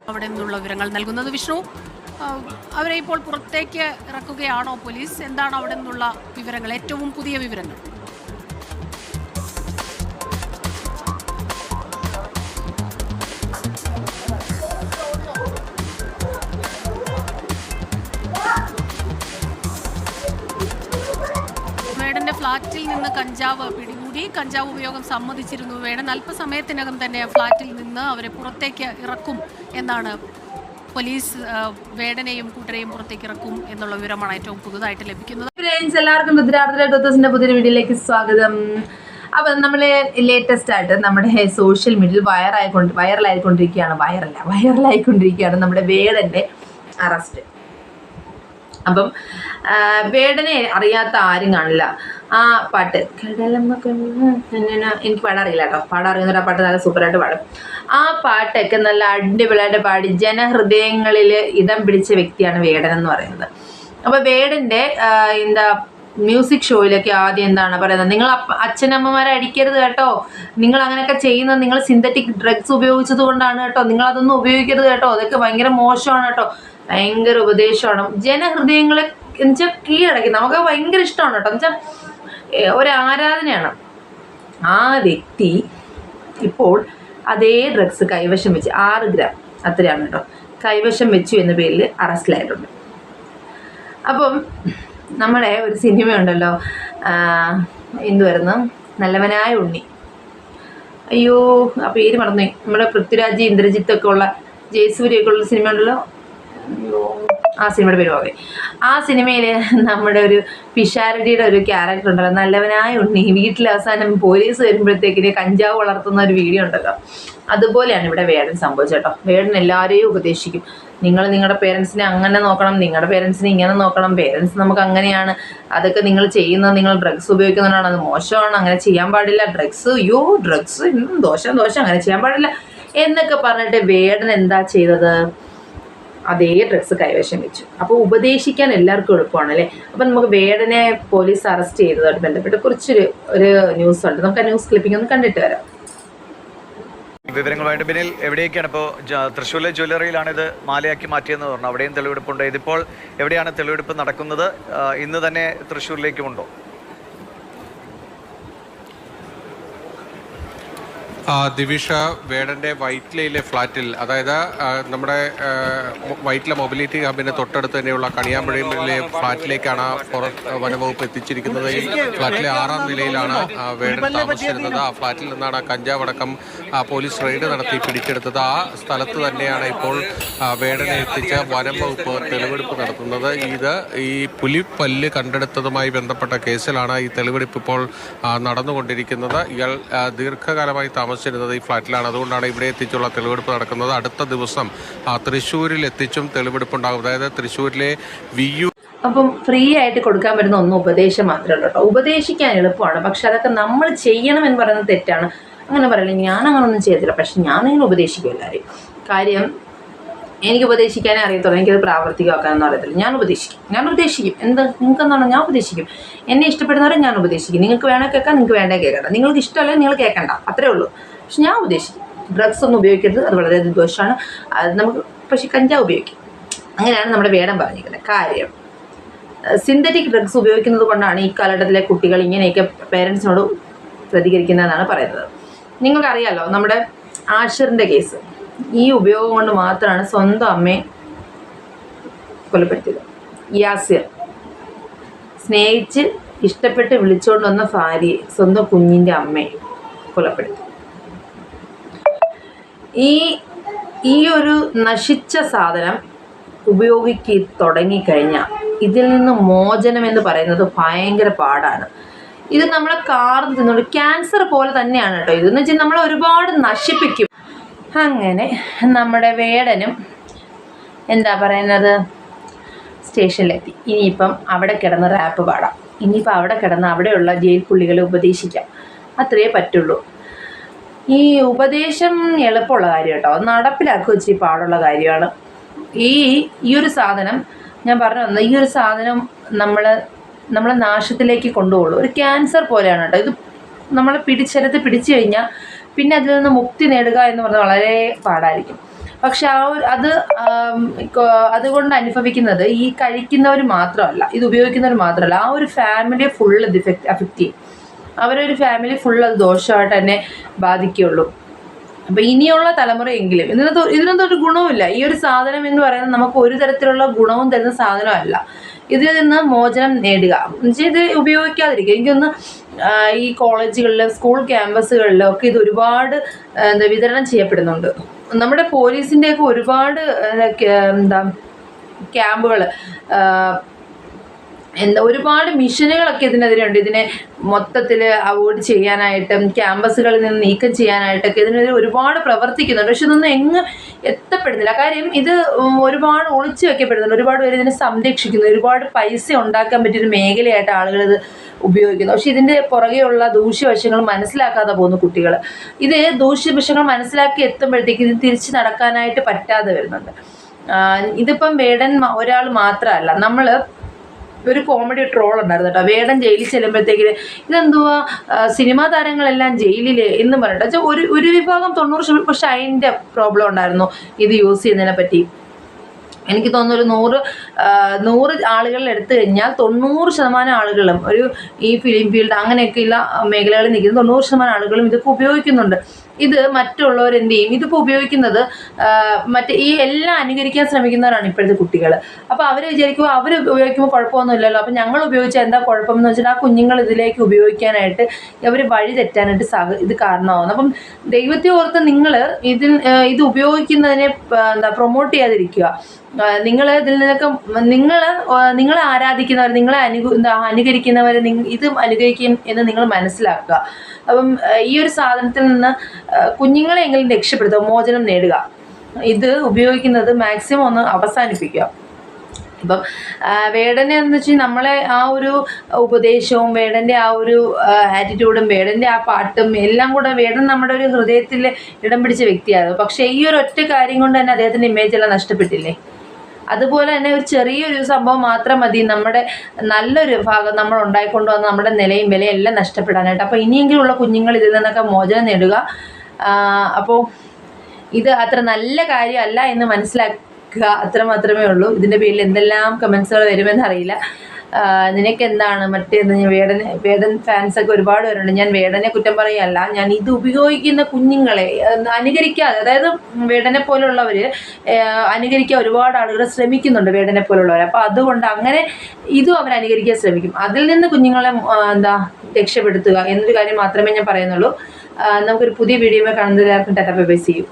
അവിടെ നിന്നുള്ള വിവരങ്ങൾ നൽകുന്നത്. വിഷ്ണു, അവരെ ഇപ്പോൾ പുറത്തേക്ക് ഇറക്കുകയാണോ പോലീസ്? എന്താണ് അവിടെ നിന്നുള്ള വിവരങ്ങൾ, ഏറ്റവും പുതിയ വിവരങ്ങൾ? വേടന്റെ ഫ്ളാറ്റിൽ നിന്ന് കഞ്ചാവ് പിടികൂടി. കഞ്ചാവ് ഉപയോഗം സമ്മതിച്ചിരുന്നു വേടൻ. അല്പസമയത്തിനകം തന്നെ ഫ്ളാറ്റിൽ നിന്ന് അവരെ പുറത്തേക്ക് ഇറക്കും എന്നാണ് പോലീസ്. വേടനെയും കൂട്ടരെയും പുറത്തേക്ക് ഇറക്കും എന്നുള്ള വിവരമാണ് ഏറ്റവും പുതുതായിട്ട് ലഭിക്കുന്നത്. എല്ലാവർക്കും രുദ്രാർദ്രത്തിന്റെ പുതിയൊരു വീഡിയോയിലേക്ക് സ്വാഗതം. അപ്പം നമ്മൾ ലേറ്റസ്റ്റ് ആയിട്ട് നമ്മുടെ സോഷ്യൽ മീഡിയയിൽ വൈറലായിക്കൊണ്ടിരിക്കുകയാണ് നമ്മുടെ വേടന്റെ അറസ്റ്റ്. അപ്പം വേടനെ അറിയാത്ത ആരും കാണില്ല. ആ പാട്ട് എനിക്ക് പാടാറിയില്ല കേട്ടോ, പാടാറിയുന്ന പാട്ട് നല്ല സൂപ്പറായിട്ട് പാടും. ആ പാട്ടൊക്കെ നല്ല അടിപൊളിയായിട്ട് പാടി ജനഹൃദയങ്ങളിൽ ഇടം പിടിച്ച വ്യക്തിയാണ് വേടൻ എന്ന് പറയുന്നത്. അപ്പോൾ വേടൻ്റെ മ്യൂസിക് ഷോയിലൊക്കെ ആദ്യം എന്താണ് പറയുന്നത്, നിങ്ങൾ അച്ഛനമ്മമാരെ അടിക്കരുത് കേട്ടോ, നിങ്ങൾ അങ്ങനെയൊക്കെ ചെയ്യുന്നത് നിങ്ങൾ സിന്തറ്റിക് ഡ്രഗ്സ് ഉപയോഗിച്ചത് കൊണ്ടാണ് കേട്ടോ, നിങ്ങൾ അതൊന്നും ഉപയോഗിക്കരുത് കേട്ടോ, അതൊക്കെ ഭയങ്കര മോശമാണ് കേട്ടോ, ഭയങ്കര ഉപദേശമാണ്, ജനഹൃദയങ്ങളെ എന്നുവെച്ചാൽ കീഴടക്കി. നമുക്ക് ഭയങ്കര ഇഷ്ടമാണ് കേട്ടോ, എന്നുവെച്ചാൽ ഒരു ആരാധനയാണ്. ആ വ്യക്തി ഇപ്പോൾ അതേ ഡ്രഗ്സ് കൈവശം വെച്ച് 6 ഗ്രാം അത്രയാണ് കേട്ടോ കൈവശം വെച്ചു എന്ന പേരിൽ അറസ്റ്റിലായിട്ടുണ്ട്. അപ്പം നമ്മുടെ ഒരു സിനിമയുണ്ടല്ലോ, എന്തുവായിരുന്നു, നല്ലവനായ ഉണ്ണി, അയ്യോ ആ പേര് മറന്നു, നമ്മുടെ പൃഥ്വിരാജ് ഇന്ദ്രജിത്തൊക്കെ ഉള്ള ജയസൂര്യൊക്കെ ഉള്ള സിനിമ ഉണ്ടല്ലോ, ആ സിനിമയുടെ പേര് പോകെ. ആ സിനിമയിൽ നമ്മുടെ ഒരു പിഷാരടിയുടെ ഒരു ക്യാരക്ടർ ഉണ്ടല്ലോ, നല്ലവനായ ഉണ്ണി, വീട്ടിൽ അവസാനം പോലീസ് വരുമ്പോഴത്തേക്കിന് കഞ്ചാവ് വളർത്തുന്ന ഒരു വീഡിയോ ഉണ്ടല്ലോ, അതുപോലെയാണ് ഇവിടെ വേടൻ സംഭവിച്ചത് കേട്ടോ. വേടൻ എല്ലാവരെയും ഉപദേശിക്കും, നിങ്ങൾ നിങ്ങളുടെ പേരൻസിനെ അങ്ങനെ നോക്കണം, നിങ്ങളുടെ പേരൻസിനെ ഇങ്ങനെ നോക്കണം, പേരൻസ് നമുക്ക് അങ്ങനെയാണ്, അതൊക്കെ നിങ്ങൾ ചെയ്യുന്നത്, നിങ്ങൾ ഡ്രഗ്സ് ഉപയോഗിക്കുന്നതാണ്, അത് മോശമാണ്, അങ്ങനെ ചെയ്യാൻ പാടില്ല, ഡ്രഗ്സ് അയ്യോ ഡ്രഗ്സ് ദോഷം അങ്ങനെ ചെയ്യാൻ പാടില്ല എന്നൊക്കെ പറഞ്ഞിട്ട് വേടൻ എന്താ ചെയ്തത്, അതേ ഡ്രഗ്സ് കൈവശം വെച്ചു. അപ്പോൾ ഉപദേശിക്കാൻ എല്ലാവർക്കും എളുപ്പമാണ് അല്ലേ. അപ്പം നമുക്ക് വേടനെ പോലീസ് അറസ്റ്റ് ചെയ്തതായിട്ട് ബന്ധപ്പെട്ട് ഒരു ന്യൂസ് ഉണ്ട്, നമുക്ക് ആ ന്യൂസ് ക്ലിപ്പിംഗ് ഒന്ന് കണ്ടിട്ട് വരാം. വിവരങ്ങളുമായിട്ട് പിന്നിൽ എവിടേക്കാണ് ഇപ്പോൾ തൃശ്ശൂരിലെ ജ്വല്ലറിയിലാണ് ഇത് മാലയാക്കി മാറ്റിയെന്ന് പറഞ്ഞു, അവിടെയും തെളിവെടുപ്പുണ്ട്. ഇതിപ്പോൾ എവിടെയാണ് തെളിവെടുപ്പ് നടക്കുന്നത്? ഇന്ന് തന്നെ തൃശ്ശൂരിലേക്കുമുണ്ടോ? ദിവിഷ, വേടൻ്റെ വൈറ്റ്ലയിലെ ഫ്ലാറ്റിൽ, അതായത് നമ്മുടെ വൈറ്റ്ല മൊബിലിറ്റി ഹബിന് തൊട്ടടുത്ത് തന്നെയുള്ള കണിയാമ്പുഴയിലെ ഫ്ലാറ്റിലേക്കാണ് വനംവകുപ്പ് എത്തിച്ചിരിക്കുന്നത്. ഈ ഫ്ലാറ്റിലെ 6ാം നിലയിലാണ് വേടൻ താമസിച്ചിരുന്നത്. ആ ഫ്ലാറ്റിൽ നിന്നാണ് കഞ്ചാവടക്കം പോലീസ് റെയ്ഡ് നടത്തി പിടിച്ചെടുത്തത്. ആ സ്ഥലത്ത് തന്നെയാണ് ഇപ്പോൾ വേടനെ എത്തിച്ച് വനംവകുപ്പ് തെളിവെടുപ്പ് നടത്തുന്നത്. ഇത് ഈ പുലിപ്പല്ല് കണ്ടെടുത്തതുമായി ബന്ധപ്പെട്ട കേസിലാണ് ഈ തെളിവെടുപ്പ് ഇപ്പോൾ നടന്നുകൊണ്ടിരിക്കുന്നത്. ഇയാൾ ദീർഘകാലമായി താമസിച്ചിരുന്നത് ഈ ഫ്ലാറ്റിലാണ്, അതുകൊണ്ടാണ് ഇവിടെ എത്തിച്ചുള്ള തെളിവെടുപ്പ് നടക്കുന്നത്. അടുത്ത ദിവസം തൃശ്ശൂരിൽ എത്തിച്ചും തെളിവെടുപ്പുണ്ടാകും. അതായത് തൃശ്ശൂരിലെ VU. അപ്പം ഫ്രീ ആയിട്ട് കൊടുക്കാൻ പറ്റുന്ന ഒന്നും ഉപദേശം മാത്രമേ ഉള്ളൂ കേട്ടോ. ഉപദേശിക്കാൻ എളുപ്പമാണ്, പക്ഷെ അതൊക്കെ നമ്മൾ ചെയ്യണം എന്ന് പറയുന്നത് തെറ്റാണ്. അങ്ങനെ പറയില്ല, ഞാൻ അങ്ങനൊന്നും ചെയ്തില്ല, പക്ഷെ ഞാനിങ്ങനെ ഉപദേശിക്കും എല്ലാവരെയും. കാര്യം എനിക്ക് ഉപദേശിക്കാനേ അറിയത്തുള്ളൂ, എനിക്കത് പ്രാവർത്തികമാക്കാനൊന്നും അറിയത്തില്ല. ഞാൻ ഉപദേശിക്കും എന്ത് നിങ്ങൾക്ക് എന്താണോ ഞാൻ ഉപദേശിക്കും. എന്നെ ഇഷ്ടപ്പെടുന്നവരെ ഞാൻ ഉപദേശിക്കും. നിങ്ങൾക്ക് വേണേ കേൾക്കാം, നിങ്ങൾക്ക് വേണ്ടേ കേൾക്കണ്ട, നിങ്ങൾക്ക് ഇഷ്ടമല്ലേ നിങ്ങൾ കേൾക്കണ്ട, അത്രേ ഉള്ളൂ. പക്ഷെ ഞാൻ ഉപദേശിക്കും, ഡ്രഗ്സ് ഒന്നും ഉപയോഗിക്കരുത്, അത് വളരെ ദോഷമാണ്, അത് നമുക്ക് പക്ഷേ കഞ്ചാവ് ഉപയോഗിക്കും. അങ്ങനെയാണ് നമ്മുടെ വേടൻ പറഞ്ഞിരിക്കുന്നത്. കാര്യം സിന്തറ്റിക് ഡ്രഗ്സ് ഉപയോഗിക്കുന്നത് കൊണ്ടാണ് ഈ കാലഘട്ടത്തിലെ കുട്ടികൾ ഇങ്ങനെയൊക്കെ പേരൻസിനോട് പ്രതികരിക്കുന്നതെന്നാണ് പറയുന്നത്. നിങ്ങൾക്കറിയാമല്ലോ നമ്മുടെ ആഷിറിൻ്റെ കേസ്, ഈ ഉപയോഗം കൊണ്ട് മാത്രമാണ് സ്വന്തം അമ്മയെ കൊലപ്പെടുത്തിയത്. യാസിർ സ്നേഹിച്ച് ഇഷ്ടപ്പെട്ട് വിളിച്ചുകൊണ്ട് വന്ന ഭാര്യയെ, സ്വന്തം കുഞ്ഞിൻ്റെ അമ്മയെ കൊലപ്പെടുത്തി. ഈ ഒരു നശിച്ച സാധനം ഉപയോഗിക്ക് തുടങ്ങിക്കഴിഞ്ഞാൽ ഇതിൽ നിന്ന് മോചനം എന്ന് പറയുന്നത് ഭയങ്കര പാടാണ്. ഇത് നമ്മളെ കാർന്ന് തിന്നോണ്ട് ക്യാൻസർ പോലെ തന്നെയാണ് കേട്ടോ. ഇതെന്ന് വെച്ചാൽ നമ്മളെ ഒരുപാട് നശിപ്പിക്കും. അങ്ങനെ നമ്മുടെ വേടനും എന്താ പറയുന്നത് സ്റ്റേഷനിലെത്തി. ഇനിയിപ്പം അവിടെ കിടന്ന് റാപ്പ് പാടാം, ഇനിയിപ്പോൾ അവിടെ കിടന്ന് അവിടെയുള്ള ജയിൽ പുള്ളികളെ ഉപദേശിക്കാം, അത്രയേ പറ്റുള്ളൂ. ഈ ഉപദേശം എളുപ്പമുള്ള കാര്യം കേട്ടോ, നടപ്പിലാക്കുക വെച്ച് പാടുള്ള കാര്യമാണ്. ഈ ഒരു സാധനം ഞാൻ പറഞ്ഞു തന്നത്, ഈ ഒരു സാധനം നമ്മളെ നാശത്തിലേക്ക് കൊണ്ടുപോകുള്ളൂ. ഒരു ക്യാൻസർ പോലെയാണ് കേട്ടോ ഇത്. നമ്മളെ പിടിച്ചു കഴിഞ്ഞാൽ പിന്നെ അതിൽ നിന്ന് മുക്തി നേടുക എന്ന് പറഞ്ഞാൽ വളരെ പാടായിരിക്കും. പക്ഷെ അതുകൊണ്ട് അനുഭവിക്കുന്നത് ഈ കഴിക്കുന്നവർ മാത്രമല്ല, ഇത് ഉപയോഗിക്കുന്നവർ മാത്രമല്ല, ആ ഒരു ഫാമിലിയെ ഫുൾ ഇത് അഫക്റ്റ് ചെയ്യും. അവരൊരു ഫാമിലി ഫുൾ അത് ദോഷമായിട്ട് തന്നെ ബാധിക്കുകയുള്ളൂ. അപ്പം ഇനിയുള്ള തലമുറയെങ്കിലും ഇതിനകത്തൊരു ഗുണവുമില്ല. ഈ ഒരു സാധനം എന്ന് പറയുന്നത് നമുക്ക് ഒരു തരത്തിലുള്ള ഗുണവും തരുന്ന സാധനമല്ല. ഇതിൽ നിന്ന് മോചനം നേടുക എന്നുവെച്ചാൽ ഇത് ഉപയോഗിക്കാതിരിക്കുക. എനിക്കൊന്ന് ഈ കോളേജുകളിലും സ്കൂൾ ക്യാമ്പസുകളിലും ഒക്കെ ഇത് ഒരുപാട് വിതരണം ചെയ്യപ്പെടുന്നുണ്ട്. നമ്മുടെ പോലീസിൻ്റെയൊക്കെ ഒരുപാട് ക്യാമ്പുകൾ ഒരുപാട് മിഷനുകളൊക്കെ ഇതിനെതിരെയുണ്ട്. ഇതിനെ മൊത്തത്തിൽ അവോയ്ഡ് ചെയ്യാനായിട്ടും ക്യാമ്പസുകളിൽ നിന്ന് നീക്കം ചെയ്യാനായിട്ടൊക്കെ ഇതിനെതിരെ ഒരുപാട് പ്രവർത്തിക്കുന്നുണ്ട്. പക്ഷെ ഇതൊന്നും എത്തപ്പെടുന്നില്ല. കാര്യം ഇത് ഒരുപാട് ഒളിച്ചു വെക്കപ്പെടുന്നുണ്ട്. ഒരുപാട് പേര് ഇതിനെ സംരക്ഷിക്കുന്നു. ഒരുപാട് പൈസ ഉണ്ടാക്കാൻ പറ്റിയൊരു മേഖലയായിട്ട് ആളുകൾ ഇത് ഉപയോഗിക്കുന്നു. പക്ഷെ ഇതിൻ്റെ പുറകെയുള്ള ദൂഷ്യവശങ്ങൾ മനസ്സിലാക്കാതെ പോകുന്നു കുട്ടികൾ. ഇത് ദൂഷ്യവശങ്ങൾ മനസ്സിലാക്കി എത്തുമ്പോഴത്തേക്ക് ഇത് തിരിച്ച് നടക്കാനായിട്ട് പറ്റാതെ വരുന്നുണ്ട്. ഇതിപ്പം വേടൻ ഒരാൾ മാത്രമല്ല. നമ്മൾ ഒരു കോമഡി ട്രോൾ ഉണ്ടായിരുന്നു കേട്ടോ. വേടൻ ജയിലിൽ ചെല്ലുമ്പോഴത്തേക്കിന് ഇതെന്തുവാ സിനിമാ താരങ്ങളെല്ലാം ജയിലിൽ എന്ന് പറഞ്ഞിട്ട് ഒരു വിഭാഗം 90% പക്ഷെ അതിൻ്റെ പ്രോബ്ലം ഉണ്ടായിരുന്നു ഇത് യൂസ് ചെയ്യുന്നതിനെ പറ്റി. എനിക്ക് തോന്നുന്നു ഒരു 100 ആളുകളിൽ എടുത്തു കഴിഞ്ഞാൽ 90% ആളുകളും ഈ ഫിലിം ഫീൽഡ് അങ്ങനെയൊക്കെയുള്ള മേഖലകളിൽ നിൽക്കുന്ന 90% ആളുകളും ഇതൊക്കെ ഉപയോഗിക്കുന്നുണ്ട്. ഇത് മറ്റുള്ളവരെന്ത് ചെയ്യും, ഇതിപ്പോൾ ഉപയോഗിക്കുന്നത് ഈ എല്ലാം അനുകരിക്കാൻ ശ്രമിക്കുന്നവരാണ് ഇപ്പോഴത്തെ കുട്ടികൾ. അപ്പോൾ അവർ വിചാരിക്കുമ്പോൾ അവർ ഉപയോഗിക്കുമ്പോൾ കുഴപ്പമൊന്നുമില്ലല്ലോ, അപ്പോൾ ഞങ്ങൾ ഉപയോഗിച്ചാൽ എന്താ കുഴപ്പമെന്ന് വെച്ചാൽ ആ കുഞ്ഞുങ്ങൾ ഇതിലേക്ക് ഉപയോഗിക്കാനായിട്ട് അവർ വഴി തെറ്റാനായിട്ട് ഇത് കാരണമാകുന്നു. അപ്പം ദൈവത്തെ ഓർത്ത് നിങ്ങൾ ഇത് ഉപയോഗിക്കുന്നതിനെ പ്രൊമോട്ട് ചെയ്യാതിരിക്കുക. നിങ്ങൾ ഇതിൽ നിന്നൊക്കെ നിങ്ങളെ ആരാധിക്കുന്നവർ, നിങ്ങളെ അനുകരിക്കുന്നവർ ഇത് അനുകരിക്കും എന്ന് നിങ്ങൾ മനസ്സിലാക്കുക. അപ്പം ഈ ഒരു സാധനത്തിൽ നിന്ന് കുഞ്ഞുങ്ങളെങ്കിലും രക്ഷപ്പെടുത്തുക, മോചനം നേടുക. ഇത് ഉപയോഗിക്കുന്നത് മാക്സിമം ഒന്ന് അവസാനിപ്പിക്കുക. ഇപ്പം വേടനെ എന്ന് വെച്ചാൽ നമ്മളെ ആ ഒരു ഉപദേശവും വേടൻ്റെ ആ ഒരു ആറ്റിറ്റ്യൂഡും വേടൻ്റെ ആ പാട്ടും എല്ലാം കൂടെ വേടൻ നമ്മുടെ ഒരു ഹൃദയത്തിൽ ഇടം പിടിച്ച വ്യക്തിയായിരുന്നു. പക്ഷേ ഈ ഒരു ഒറ്റ കാര്യം കൊണ്ട് തന്നെ അദ്ദേഹത്തിൻ്റെ ഇമേജ് എല്ലാം നഷ്ടപ്പെട്ടില്ലേ? അതുപോലെ തന്നെ ഒരു ചെറിയൊരു സംഭവം മാത്രം മതി നമ്മുടെ നല്ലൊരു ഭാഗം നമ്മൾ ഉണ്ടായിക്കൊണ്ട് വന്ന് നമ്മുടെ നിലയും വിലയും എല്ലാം നഷ്ടപ്പെടാനായിട്ട്. അപ്പോൾ ഇനിയെങ്കിലുള്ള കുഞ്ഞുങ്ങൾ ഇതിൽ നിന്നൊക്കെ മോചനം നേടുക. അപ്പോൾ ഇത് അത്ര നല്ല കാര്യമല്ല എന്ന് മനസ്സിലാക്കുക, അത്ര മാത്രമേ ഉള്ളൂ. ഇതിൻ്റെ പേരിൽ എന്തെല്ലാം കമൻസുകൾ വരുമെന്നറിയില്ല. നിനക്ക് എന്താണ് വേടൻ ഫാൻസൊക്കെ ഒരുപാട് പേരുണ്ട്. ഞാൻ വേടനെ കുറ്റം പറയുകയല്ല, ഞാൻ ഇത് ഉപയോഗിക്കുന്ന കുഞ്ഞുങ്ങളെ അനുകരിക്കാതെ, അതായത് വേടനെ പോലുള്ളവർ അനുകരിക്കാൻ ഒരുപാട് ആളുകൾ ശ്രമിക്കുന്നുണ്ട്, വേടനെ പോലുള്ളവർ. അപ്പോൾ അതുകൊണ്ട് അങ്ങനെ ഇതും അവർ അനുകരിക്കാൻ ശ്രമിക്കും. അതിൽ നിന്ന് കുഞ്ഞുങ്ങളെ രക്ഷപ്പെടുത്തുക എന്നൊരു കാര്യം മാത്രമേ ഞാൻ പറയുന്നുള്ളൂ. നമുക്കൊരു പുതിയ വീഡിയോയിൽ കാണുന്നത് എല്ലാവർക്കും tata bye bye, see U.